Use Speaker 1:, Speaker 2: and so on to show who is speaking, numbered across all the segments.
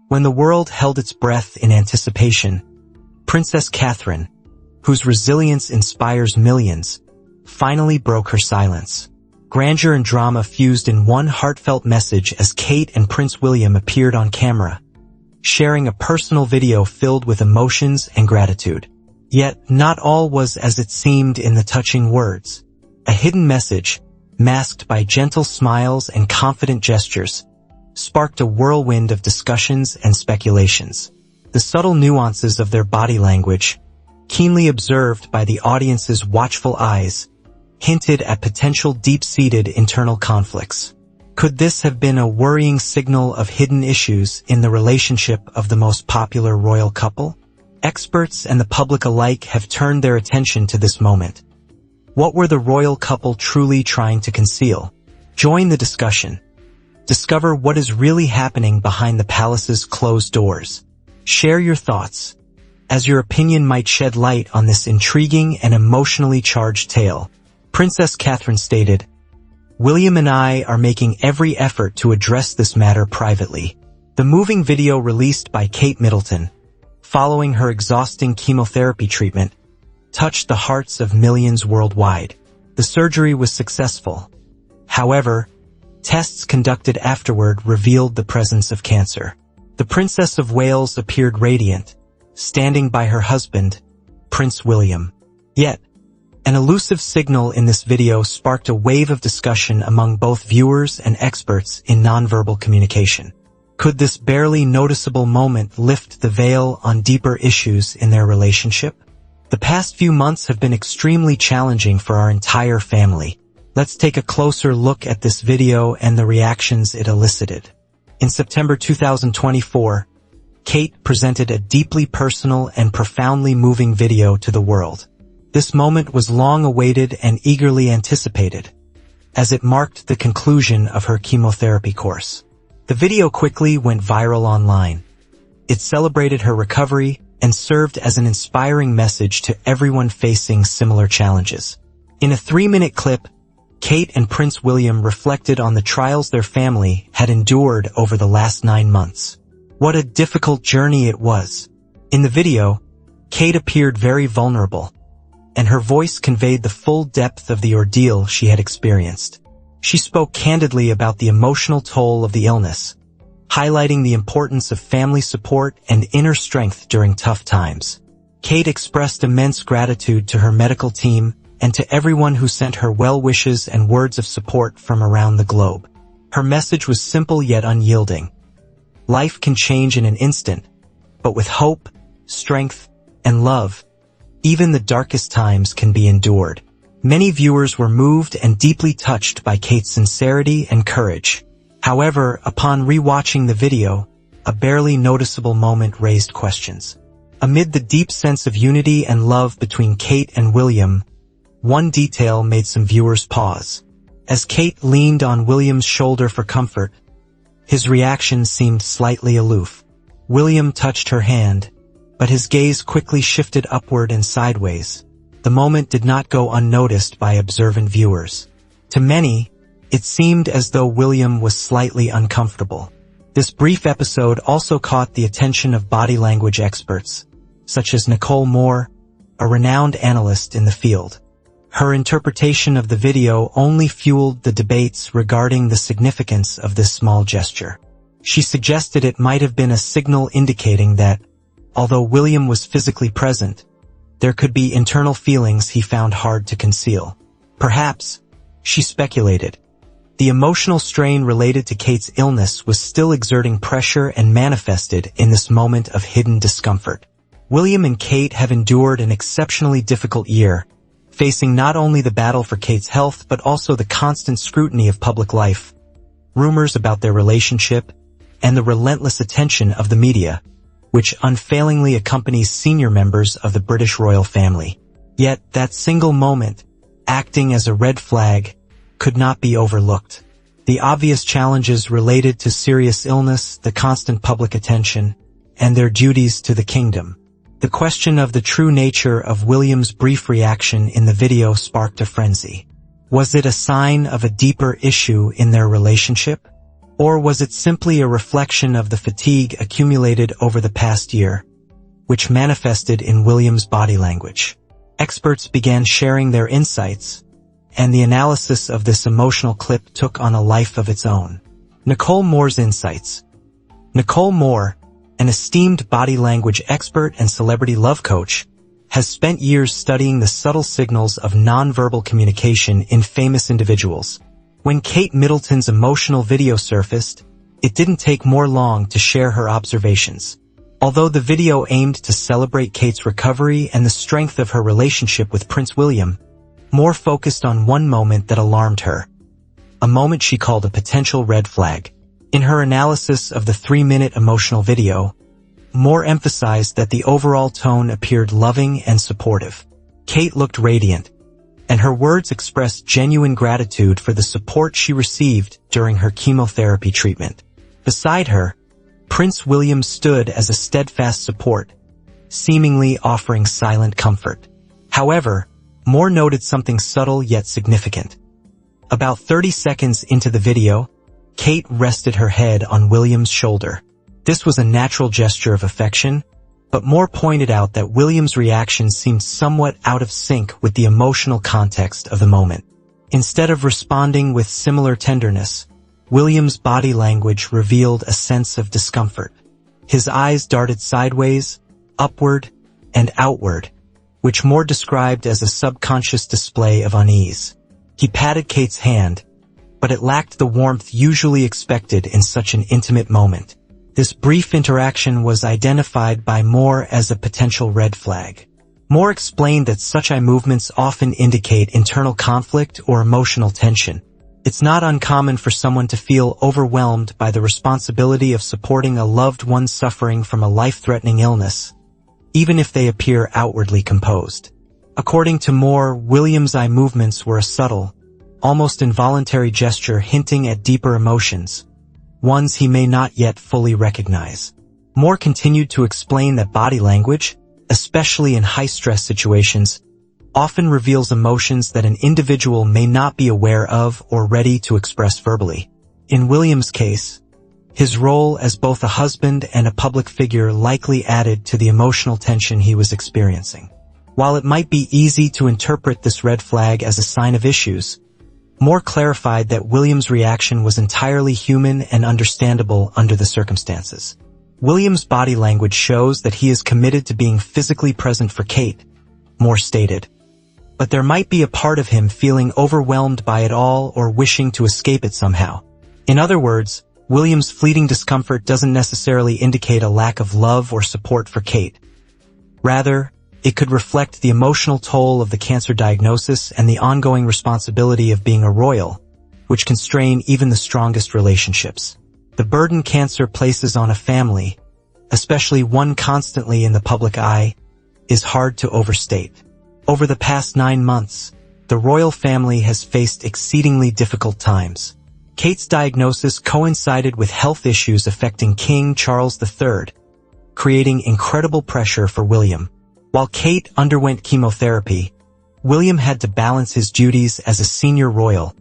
Speaker 1: When the world held its breath in anticipation, Princess Catherine, whose resilience inspires millions, finally broke her silence. Grandeur and drama fused in one heartfelt message as Kate and Prince William appeared on camera, sharing a personal video filled with emotions and gratitude. Yet, not all was as it seemed in the touching words. A hidden message, masked by gentle smiles and confident gestures, sparked a whirlwind of discussions and speculations. The subtle nuances of their body language, keenly observed by the audience's watchful eyes, hinted at potential deep-seated internal conflicts. Could this have been a worrying signal of hidden issues in the relationship of the most popular royal couple? Experts and the public alike have turned their attention to this moment. What were the royal couple truly trying to conceal? Join the discussion. Discover what is really happening behind the palace's closed doors. Share your thoughts, as your opinion might shed light on this intriguing and emotionally charged tale. Princess Catherine stated, "William and I are making every effort to address this matter privately." The moving video released by Kate Middleton, following her exhausting chemotherapy treatment, touched the hearts of millions worldwide. The surgery was successful. However, tests conducted afterward revealed the presence of cancer. The Princess of Wales appeared radiant, standing by her husband, Prince William. Yet, an elusive signal in this video sparked a wave of discussion among both viewers and experts in nonverbal communication. Could this barely noticeable moment lift the veil on deeper issues in their relationship? The past few months have been extremely challenging for our entire family. Let's take a closer look at this video and the reactions it elicited. In September 2024, Kate presented a deeply personal and profoundly moving video to the world. This moment was long awaited and eagerly anticipated, as it marked the conclusion of her chemotherapy course. The video quickly went viral online. It celebrated her recovery and served as an inspiring message to everyone facing similar challenges. In a 3-minute clip, Kate and Prince William reflected on the trials their family had endured over the last 9 months. What a difficult journey it was. In the video, Kate appeared very vulnerable, and her voice conveyed the full depth of the ordeal she had experienced. She spoke candidly about the emotional toll of the illness, highlighting the importance of family support and inner strength during tough times. Kate expressed immense gratitude to her medical team and to everyone who sent her well wishes and words of support from around the globe. Her message was simple yet unyielding. Life can change in an instant, but with hope, strength, and love, even the darkest times can be endured. Many viewers were moved and deeply touched by Kate's sincerity and courage. However, upon rewatching the video, a barely noticeable moment raised questions. Amid the deep sense of unity and love between Kate and William, one detail made some viewers pause. As Kate leaned on William's shoulder for comfort, his reaction seemed slightly aloof. William touched her hand, but his gaze quickly shifted upward and sideways. The moment did not go unnoticed by observant viewers. To many, it seemed as though William was slightly uncomfortable. This brief episode also caught the attention of body language experts, such as Nicole Moore, a renowned analyst in the field. Her interpretation of the video only fueled the debates regarding the significance of this small gesture. She suggested it might have been a signal indicating that, although William was physically present, there could be internal feelings he found hard to conceal. Perhaps, she speculated, the emotional strain related to Kate's illness was still exerting pressure and manifested in this moment of hidden discomfort. William and Kate have endured an exceptionally difficult year, facing not only the battle for Kate's health but also the constant scrutiny of public life, rumors about their relationship, and the relentless attention of the media, which unfailingly accompanies senior members of the British royal family. Yet that single moment, acting as a red flag, could not be overlooked. The obvious challenges related to serious illness, the constant public attention, and their duties to the kingdom. The question of the true nature of William's brief reaction in the video sparked a frenzy. Was it a sign of a deeper issue in their relationship? Or was it simply a reflection of the fatigue accumulated over the past year, which manifested in William's body language? Experts began sharing their insights, and the analysis of this emotional clip took on a life of its own. Nicole Moore's insights. Nicole Moore, an esteemed body language expert and celebrity love coach, has spent years studying the subtle signals of nonverbal communication in famous individuals. When Kate Middleton's emotional video surfaced, it didn't take more long to share her observations. Although the video aimed to celebrate Kate's recovery and the strength of her relationship with Prince William, Moore focused on one moment that alarmed her, a moment she called a potential red flag. In her analysis of the 3-minute emotional video, Moore emphasized that the overall tone appeared loving and supportive. Kate looked radiant, and her words expressed genuine gratitude for the support she received during her chemotherapy treatment. Beside her, Prince William stood as a steadfast support, seemingly offering silent comfort. However, Moore noted something subtle yet significant. About 30 seconds into the video, Kate rested her head on William's shoulder. This was a natural gesture of affection, but Moore pointed out that William's reaction seemed somewhat out of sync with the emotional context of the moment. Instead of responding with similar tenderness, William's body language revealed a sense of discomfort. His eyes darted sideways, upward, and outward, which Moore described as a subconscious display of unease. He patted Kate's hand, but it lacked the warmth usually expected in such an intimate moment. This brief interaction was identified by Moore as a potential red flag. Moore explained that such eye movements often indicate internal conflict or emotional tension. It's not uncommon for someone to feel overwhelmed by the responsibility of supporting a loved one suffering from a life-threatening illness, even if they appear outwardly composed. According to Moore, William's eye movements were a subtle, almost involuntary gesture hinting at deeper emotions, ones he may not yet fully recognize. Moore continued to explain that body language, especially in high-stress situations, often reveals emotions that an individual may not be aware of or ready to express verbally. In William's case, his role as both a husband and a public figure likely added to the emotional tension he was experiencing. While it might be easy to interpret this red flag as a sign of issues, Moore clarified that William's reaction was entirely human and understandable under the circumstances. William's body language shows that he is committed to being physically present for Kate, Moore stated. But there might be a part of him feeling overwhelmed by it all or wishing to escape it somehow. In other words, William's fleeting discomfort doesn't necessarily indicate a lack of love or support for Kate. Rather, it could reflect the emotional toll of the cancer diagnosis and the ongoing responsibility of being a royal, which can strain even the strongest relationships. The burden cancer places on a family, especially one constantly in the public eye, is hard to overstate. Over the past 9 months, the royal family has faced exceedingly difficult times. Kate's diagnosis coincided with health issues affecting King Charles III, creating incredible pressure for William. While Kate underwent chemotherapy, William had to balance his duties as a senior royal,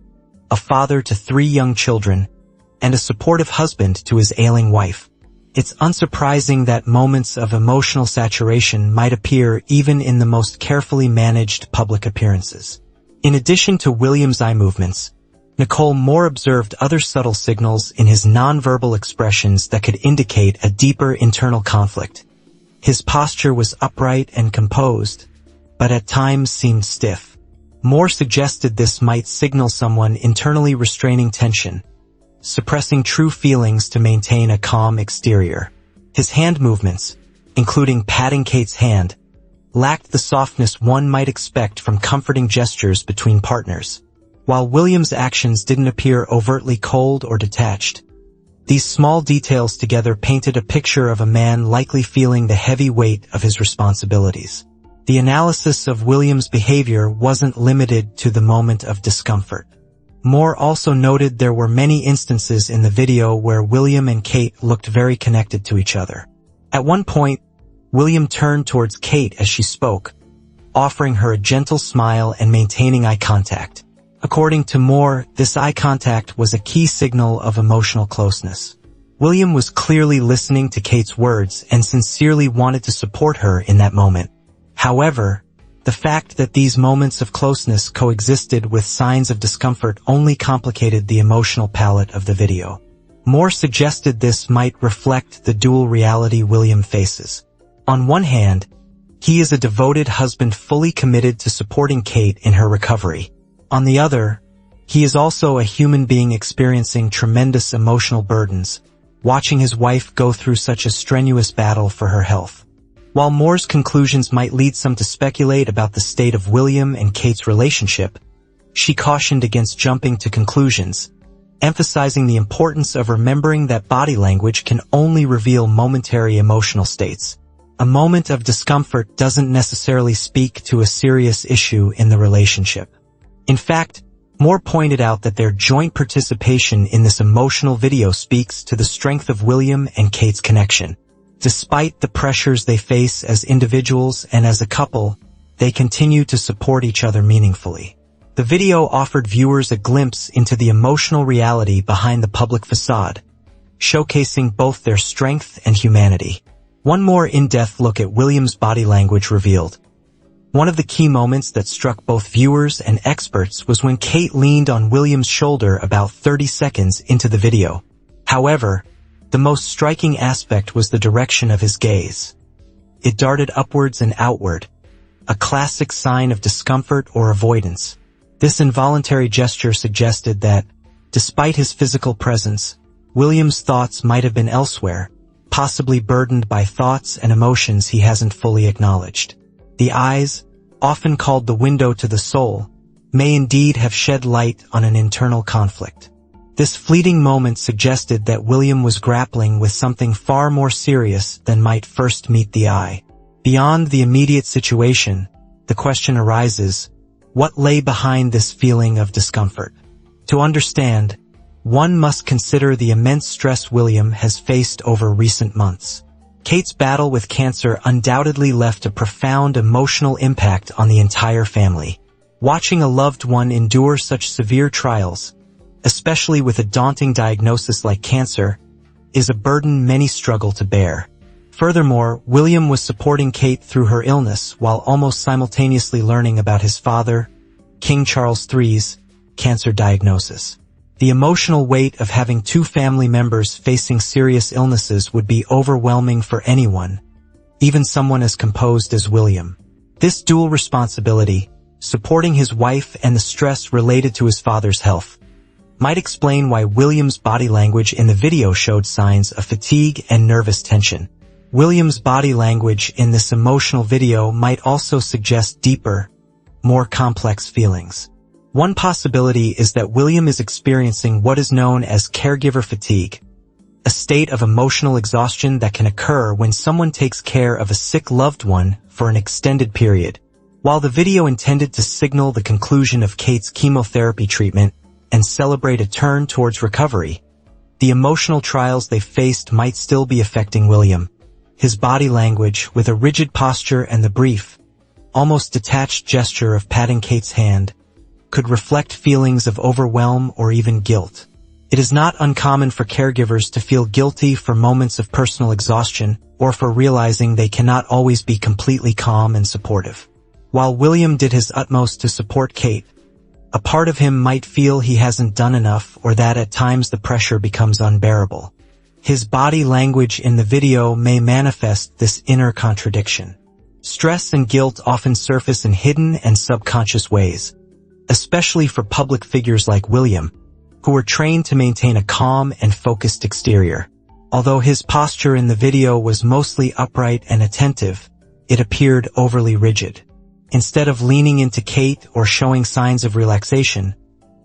Speaker 1: a father to 3 young children, and a supportive husband to his ailing wife. It's unsurprising that moments of emotional saturation might appear even in the most carefully managed public appearances. In addition to William's eye movements, Nicole Moore observed other subtle signals in his nonverbal expressions that could indicate a deeper internal conflict. His posture was upright and composed, but at times seemed stiff. Moore suggested this might signal someone internally restraining tension, suppressing true feelings to maintain a calm exterior. His hand movements, including patting Kate's hand, lacked the softness one might expect from comforting gestures between partners. While William's actions didn't appear overtly cold or detached, these small details together painted a picture of a man likely feeling the heavy weight of his responsibilities. The analysis of William's behavior wasn't limited to the moment of discomfort. Moore also noted there were many instances in the video where William and Kate looked very connected to each other. At one point, William turned towards Kate as she spoke, offering her a gentle smile and maintaining eye contact. According to Moore, this eye contact was a key signal of emotional closeness. William was clearly listening to Kate's words and sincerely wanted to support her in that moment. However, the fact that these moments of closeness coexisted with signs of discomfort only complicated the emotional palette of the video. Moore suggested this might reflect the dual reality William faces. On one hand, he is a devoted husband fully committed to supporting Kate in her recovery. On the other, he is also a human being experiencing tremendous emotional burdens, watching his wife go through such a strenuous battle for her health. While Moore's conclusions might lead some to speculate about the state of William and Kate's relationship, she cautioned against jumping to conclusions, emphasizing the importance of remembering that body language can only reveal momentary emotional states. A moment of discomfort doesn't necessarily speak to a serious issue in the relationship. In fact, Moore pointed out that their joint participation in this emotional video speaks to the strength of William and Kate's connection. Despite the pressures they face as individuals and as a couple, they continue to support each other meaningfully. The video offered viewers a glimpse into the emotional reality behind the public facade, showcasing both their strength and humanity. One more in-depth look at William's body language revealed. One of the key moments that struck both viewers and experts was when Kate leaned on William's shoulder about 30 seconds into the video. However, the most striking aspect was the direction of his gaze. It darted upwards and outward, a classic sign of discomfort or avoidance. This involuntary gesture suggested that, despite his physical presence, William's thoughts might have been elsewhere, possibly burdened by thoughts and emotions he hasn't fully acknowledged. The eyes, often called the window to the soul, may indeed have shed light on an internal conflict. This fleeting moment suggested that William was grappling with something far more serious than might first meet the eye. Beyond the immediate situation, the question arises, what lay behind this feeling of discomfort? To understand, one must consider the immense stress William has faced over recent months. Kate's battle with cancer undoubtedly left a profound emotional impact on the entire family. Watching a loved one endure such severe trials, especially with a daunting diagnosis like cancer, is a burden many struggle to bear. Furthermore, William was supporting Kate through her illness while almost simultaneously learning about his father, King Charles III's, cancer diagnosis. The emotional weight of having two family members facing serious illnesses would be overwhelming for anyone, even someone as composed as William. This dual responsibility, supporting his wife and the stress related to his father's health, might explain why William's body language in the video showed signs of fatigue and nervous tension. William's body language in this emotional video might also suggest deeper, more complex feelings. One possibility is that William is experiencing what is known as caregiver fatigue, a state of emotional exhaustion that can occur when someone takes care of a sick loved one for an extended period. While the video intended to signal the conclusion of Kate's chemotherapy treatment and celebrate a turn towards recovery, the emotional trials they faced might still be affecting William. His body language, with a rigid posture and the brief, almost detached gesture of patting Kate's hand, could reflect feelings of overwhelm or even guilt. It is not uncommon for caregivers to feel guilty for moments of personal exhaustion or for realizing they cannot always be completely calm and supportive. While William did his utmost to support Kate, a part of him might feel he hasn't done enough or that at times the pressure becomes unbearable. His body language in the video may manifest this inner contradiction. Stress and guilt often surface in hidden and subconscious ways, especially for public figures like William, who are trained to maintain a calm and focused exterior. Although his posture in the video was mostly upright and attentive, it appeared overly rigid. Instead of leaning into Kate or showing signs of relaxation,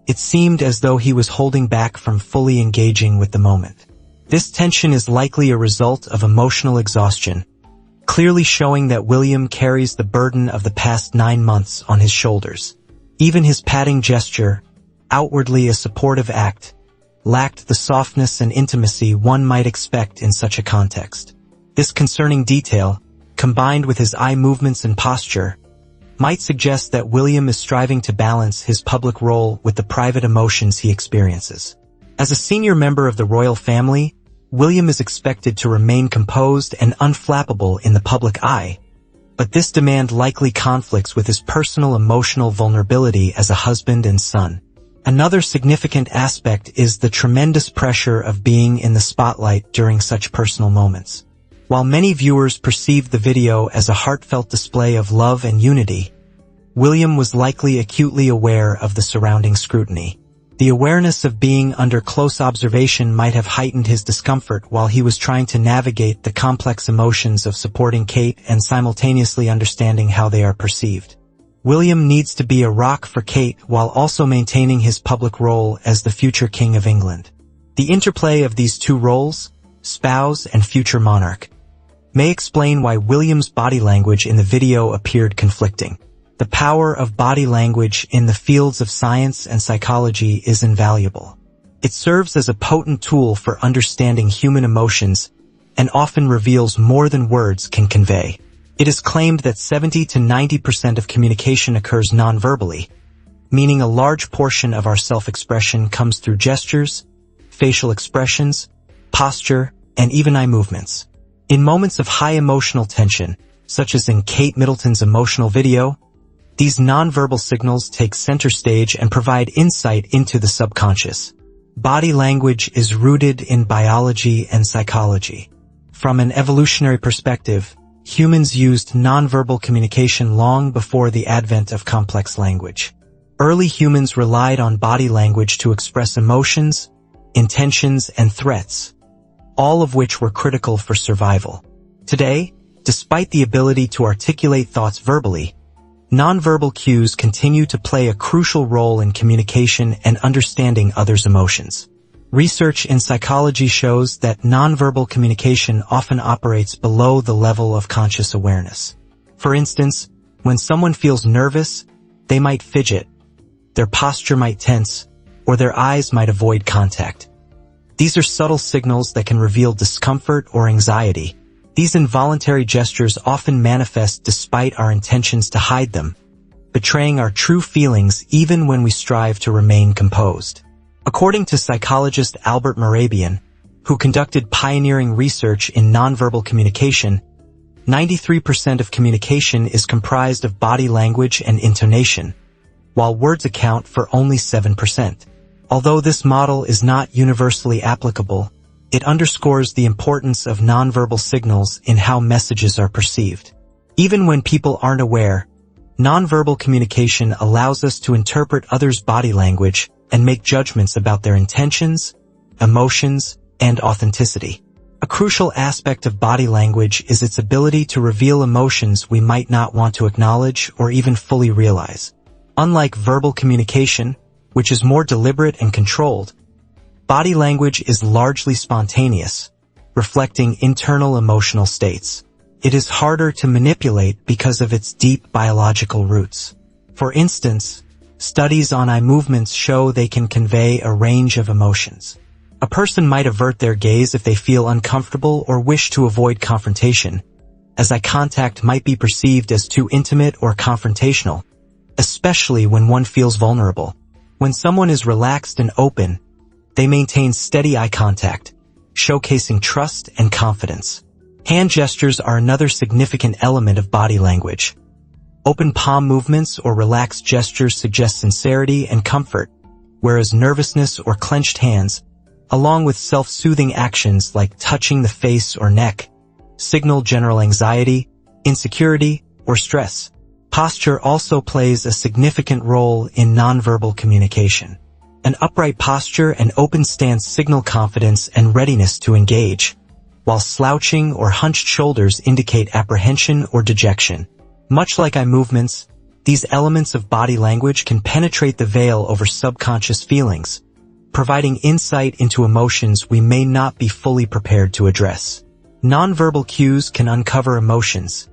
Speaker 1: it seemed as though he was holding back from fully engaging with the moment. This tension is likely a result of emotional exhaustion, clearly showing that William carries the burden of the past 9 months on his shoulders. Even his patting gesture, outwardly a supportive act, lacked the softness and intimacy one might expect in such a context. This concerning detail, combined with his eye movements and posture, might suggest that William is striving to balance his public role with the private emotions he experiences. As a senior member of the royal family, William is expected to remain composed and unflappable in the public eye, but this demand likely conflicts with his personal emotional vulnerability as a husband and son. Another significant aspect is the tremendous pressure of being in the spotlight during such personal moments. While many viewers perceived the video as a heartfelt display of love and unity, William was likely acutely aware of the surrounding scrutiny. The awareness of being under close observation might have heightened his discomfort while he was trying to navigate the complex emotions of supporting Kate and simultaneously understanding how they are perceived. William needs to be a rock for Kate while also maintaining his public role as the future King of England. The interplay of these two roles, spouse and future monarch, may explain why William's body language in the video appeared conflicting. The power of body language in the fields of science and psychology is invaluable. It serves as a potent tool for understanding human emotions and often reveals more than words can convey. It is claimed that 70 to 90% of communication occurs non-verbally, meaning a large portion of our self-expression comes through gestures, facial expressions, posture, and even eye movements. In moments of high emotional tension, such as in Kate Middleton's emotional video, these nonverbal signals take center stage and provide insight into the subconscious. Body language is rooted in biology and psychology. From an evolutionary perspective, humans used nonverbal communication long before the advent of complex language. Early humans relied on body language to express emotions, intentions, and threats, all of which were critical for survival. Today, despite the ability to articulate thoughts verbally, nonverbal cues continue to play a crucial role in communication and understanding others' emotions. Research in psychology shows that nonverbal communication often operates below the level of conscious awareness. For instance, when someone feels nervous, they might fidget, their posture might tense, or their eyes might avoid contact. These are subtle signals that can reveal discomfort or anxiety. These involuntary gestures often manifest despite our intentions to hide them, betraying our true feelings even when we strive to remain composed. According to psychologist Albert Mehrabian, who conducted pioneering research in nonverbal communication, 93% of communication is comprised of body language and intonation, while words account for only 7%. Although this model is not universally applicable, it underscores the importance of nonverbal signals in how messages are perceived. Even when people aren't aware, nonverbal communication allows us to interpret others' body language and make judgments about their intentions, emotions, and authenticity. A crucial aspect of body language is its ability to reveal emotions we might not want to acknowledge or even fully realize. Unlike verbal communication, which is more deliberate and controlled, body language is largely spontaneous, reflecting internal emotional states. It is harder to manipulate because of its deep biological roots. For instance, studies on eye movements show they can convey a range of emotions. A person might avert their gaze if they feel uncomfortable or wish to avoid confrontation, as eye contact might be perceived as too intimate or confrontational, especially when one feels vulnerable. When someone is relaxed and open, they maintain steady eye contact, showcasing trust and confidence. Hand gestures are another significant element of body language. Open palm movements or relaxed gestures suggest sincerity and comfort, whereas nervousness or clenched hands, along with self-soothing actions like touching the face or neck, signal general anxiety, insecurity, or stress. Posture also plays a significant role in nonverbal communication. An upright posture and open stance signal confidence and readiness to engage, while slouching or hunched shoulders indicate apprehension or dejection. Much like eye movements, these elements of body language can penetrate the veil over subconscious feelings, providing insight into emotions we may not be fully prepared to address. Nonverbal cues can uncover emotions,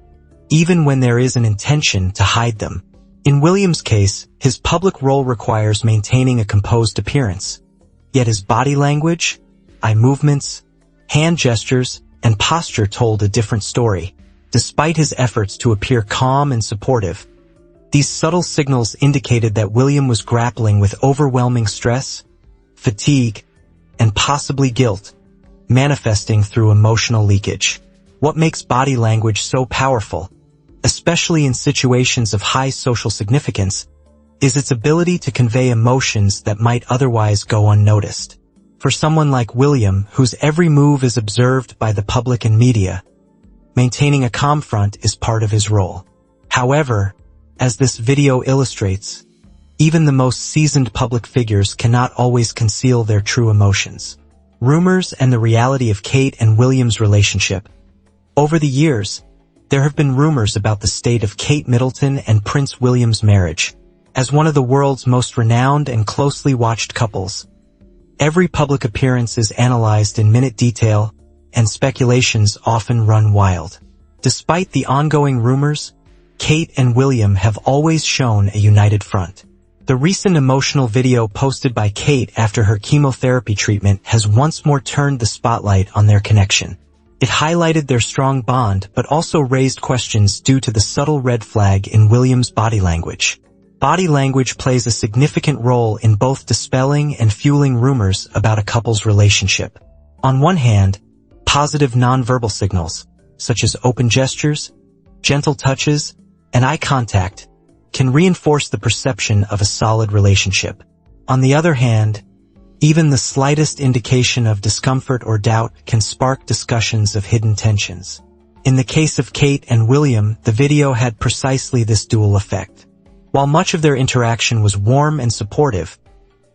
Speaker 1: even when there is an intention to hide them. In William's case, his public role requires maintaining a composed appearance, yet his body language, eye movements, hand gestures, and posture told a different story. Despite his efforts to appear calm and supportive, These subtle signals indicated that William was grappling with overwhelming stress, fatigue, and possibly guilt, manifesting through emotional leakage. What makes body language so powerful, especially in situations of high social significance, is its ability to convey emotions that might otherwise go unnoticed. For someone like William, whose every move is observed by the public and media, maintaining a calm front is part of his role. However, as this video illustrates, even the most seasoned public figures cannot always conceal their true emotions. Rumors and the reality of Kate and William's relationship. Over the years, there have been rumors about the state of Kate Middleton and Prince William's marriage. As one of the world's most renowned and closely watched couples, every public appearance is analyzed in minute detail, and speculations often run wild. Despite the ongoing rumors, Kate and William have always shown a united front. The recent emotional video posted by Kate after her chemotherapy treatment has once more turned the spotlight on their connection. It highlighted their strong bond but also raised questions due to the subtle red flag in William's body language. Body language plays a significant role in both dispelling and fueling rumors about a couple's relationship. On one hand, positive nonverbal signals, such as open gestures, gentle touches, and eye contact, can reinforce the perception of a solid relationship. On the other hand, even the slightest indication of discomfort or doubt can spark discussions of hidden tensions. In the case of Kate and William, the video had precisely this dual effect. While much of their interaction was warm and supportive,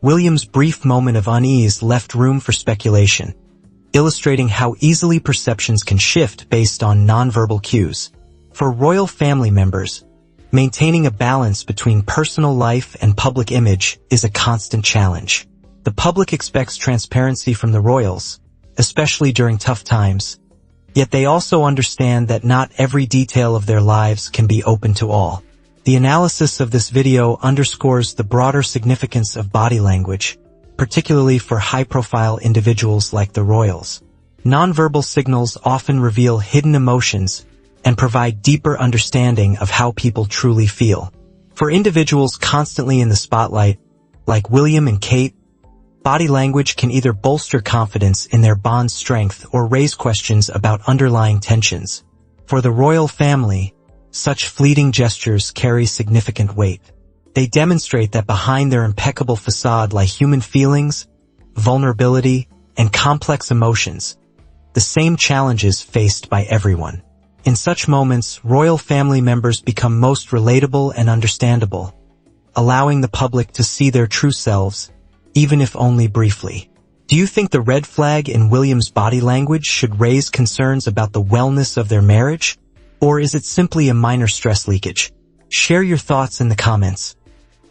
Speaker 1: William's brief moment of unease left room for speculation, illustrating how easily perceptions can shift based on nonverbal cues. For royal family members, maintaining a balance between personal life and public image is a constant challenge. The public expects transparency from the royals, especially during tough times, yet they also understand that not every detail of their lives can be open to all. The analysis of this video underscores the broader significance of body language, particularly for high-profile individuals like the royals. Nonverbal signals often reveal hidden emotions and provide deeper understanding of how people truly feel. For individuals constantly in the spotlight, like William and Kate, body language can either bolster confidence in their bond's strength or raise questions about underlying tensions. For the royal family, such fleeting gestures carry significant weight. They demonstrate that behind their impeccable facade lie human feelings, vulnerability, and complex emotions, the same challenges faced by everyone. In such moments, royal family members become most relatable and understandable, allowing the public to see their true selves, even if only briefly. Do you think the red flag in William's body language should raise concerns about the wellness of their marriage? Or is it simply a minor stress leakage? Share your thoughts in the comments.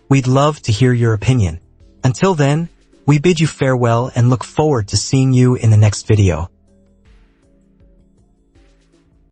Speaker 1: We'd love to hear your opinion. Until then, we bid you farewell and look forward to seeing you in the next video.